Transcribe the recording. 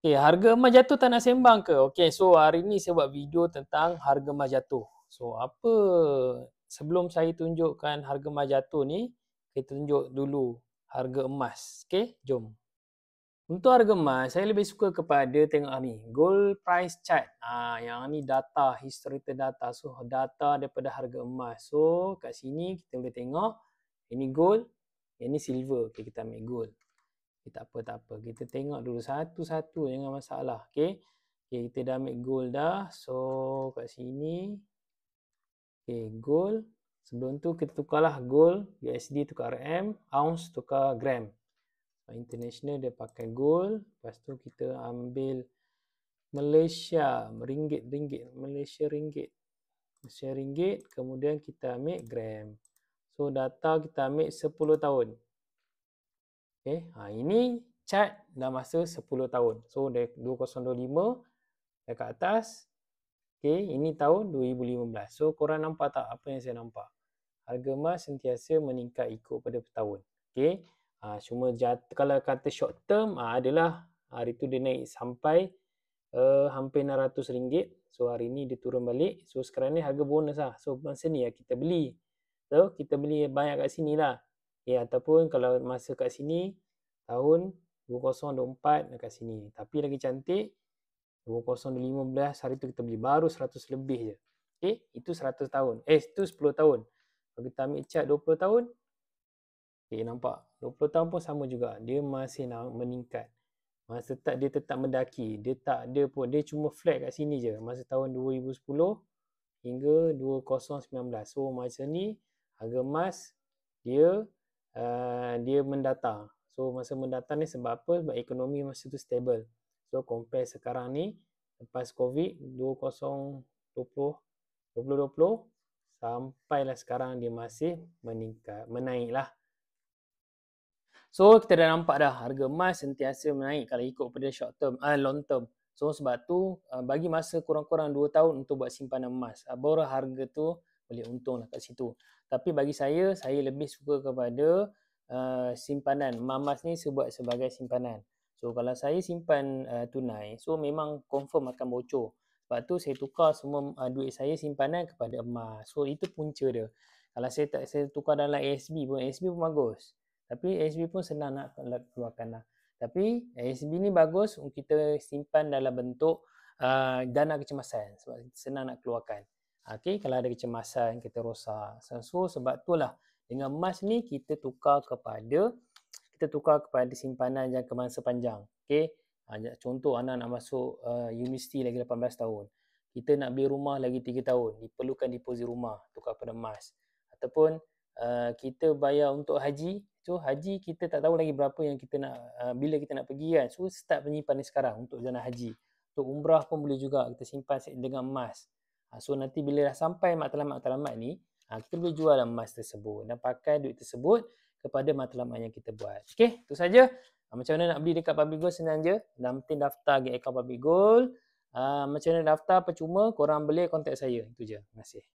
Okay, harga emas jatuh tak nak sembang ke? Okay, so hari ni saya buat video tentang harga emas jatuh. So, sebelum saya tunjukkan harga emas jatuh ni, kita tunjuk dulu harga emas. Okay, jom. Untuk harga emas, saya lebih suka kepada tengok ni, gold price chart. Yang ni data, historical data. So, data daripada harga emas. So, kat sini kita boleh tengok, ini gold, yang ni silver. Okay, kita ambil gold. Okay, tak apa. Kita tengok dulu satu-satu, jangan masalah. Okay, kita dah ambil gold dah. So, kat sini. Okay, gold. Sebelum tu kita tukarlah gold, USD tukar RM, ounce tukar gram. International dia pakai gold. Lepas tu kita ambil Malaysia, Malaysia ringgit. Kemudian kita ambil gram. So, data kita ambil 10 tahun. Okay, ini chart dah masa 10 tahun. So, dari 2025 dekat atas. Okay, ini tahun 2015. So, korang nampak tak apa yang saya nampak? Harga emas sentiasa meningkat ikut pada tahun. Okay, cuma kalau kata short term, adalah hari tu dia naik sampai hampir RM600. So, hari ni dia turun balik. So, sekarang ni harga bonus lah. So, masa ni kita beli. So, kita beli banyak kat sini lah. Okay, ataupun kalau masa kat sini tahun 2024 dekat sini. Tapi lagi cantik 2015 hari tu kita beli baru 100 lebih je. Okay, itu 100 tahun. Itu 10 tahun. Kalau kita ambil cat 20 tahun. Okay, nampak 20 tahun pun sama juga. Dia masih meningkat. Dia tetap mendaki. Dia cuma flat kat sini je. Masa tahun 2010 hingga 2019. So macam ni harga emas dia mendatang. So masa mendatang ni sebab apa? Sebab ekonomi masa tu stable. So compare sekarang ni lepas COVID 2020 sampailah sekarang dia masih menaik lah. So kita dah nampak dah harga emas sentiasa menaik kalau ikut pada short term, long term. So sebab tu bagi masa kurang-kurang 2 tahun untuk buat simpanan emas. Baru harga tu boleh untung lah kat situ. Tapi bagi saya lebih suka kepada simpanan. Emas ni saya buat sebagai simpanan. So kalau saya simpan tunai, so memang confirm akan bocor. Sebab tu saya tukar semua duit saya simpanan kepada emas. So itu punca dia. Kalau saya tukar dalam ASB pun bagus. Tapi ASB pun senang nak keluarkan lah. Tapi ASB ni bagus untuk kita simpan dalam bentuk dana kecemasan. Sebab senang nak keluarkan. Okay, kalau ada kecemasan, kita rosak. So sebab itulah dengan emas ni kita tukar kepada simpanan jangka masa panjang. Okay, contoh anak nak masuk universiti lagi 18 tahun. Kita nak beli rumah lagi 3 tahun. Diperlukan deposit rumah tukar pada emas. Ataupun kita bayar untuk haji. So haji kita tak tahu lagi berapa yang kita nak bila kita nak pergi kan. So start penyimpanan sekarang untuk dana haji. Untuk umrah pun boleh juga kita simpan dengan emas. So nanti bila dah sampai matlamat ni, kita boleh jual emas tersebut dan pakai duit tersebut kepada matlamat yang kita buat. Okey, itu saja. Macam mana nak beli dekat Public Gold senang je. Dan penting daftar ke akaun Public Gold. Macam mana daftar percuma, korang boleh kontak saya. Itu je. Terima kasih.